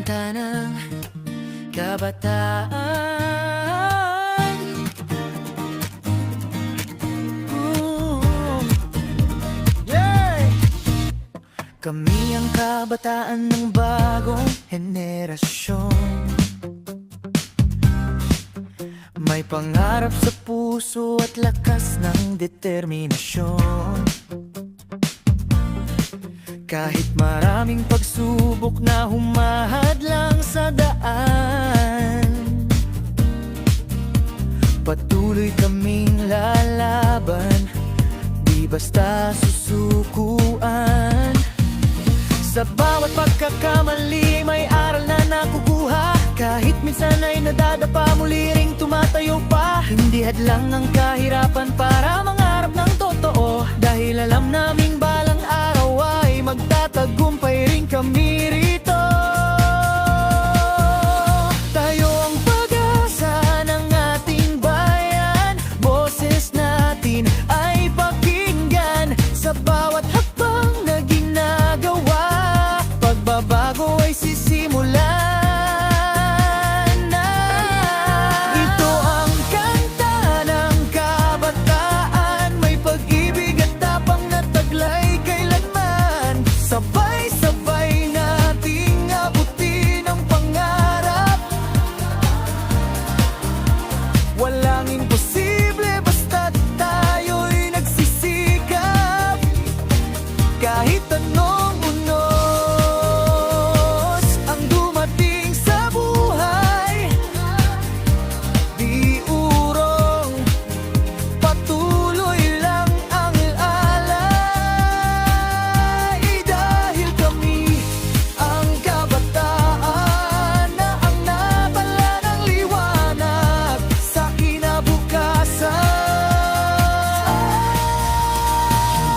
kanta ng kabataan. Yeah! Kami ang kabataan ng bagong henerasyon. May pangarap sa puso at lakas ng determinasyon. Kahit maraming pagsubok na humahadlang sa daan, patuloy kaming lalaban, di basta susukuan. Sa bawat pagkakamali may aral na nakukuha. Kahit minsan ay nadadapa, muli ring tumatayo pa. Hindi hadlang ang kahirapan para mangarap ng totoo, dahil alam naming balang araw ay magtatagumpay rin kami rito. Tayo ang pag-asa ng ating bayan, boses natin ay pakinggan. Sa bawat hakbang na ginagawa, pagbabago ay sisimulan. Sabay-sabay nating abutin ang pangarap. Walang imposible basta't tayo'y nagsisikap. Kahit anong unos ang dumating sa buhay, di urong, patuloy lang ang alay. Dahil kami ang kabataan na ang natala ng liwanag sa kinabukasan.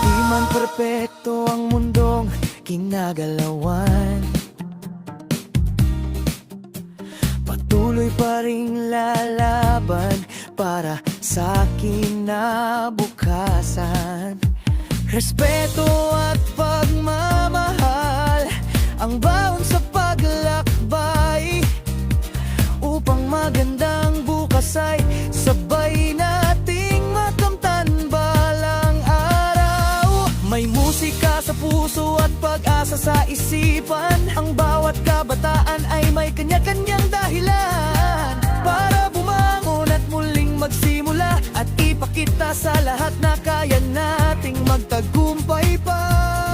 Di man perpekto ang mundong kinagalawan, patuloy pa ring lalaban para sa kinabukasan. Respeto at pagmamahal ang baon sa paglakbay, upang magandang bukas ay sabay nating makamtan balang araw. May musika sa puso at pag-asa sa isipan. Ang bawat kabataan ay may kanya-kanyang dahilan para bumangon at muling magsimula, at ipakita sa lahat na kaya nating magtagumpay pa.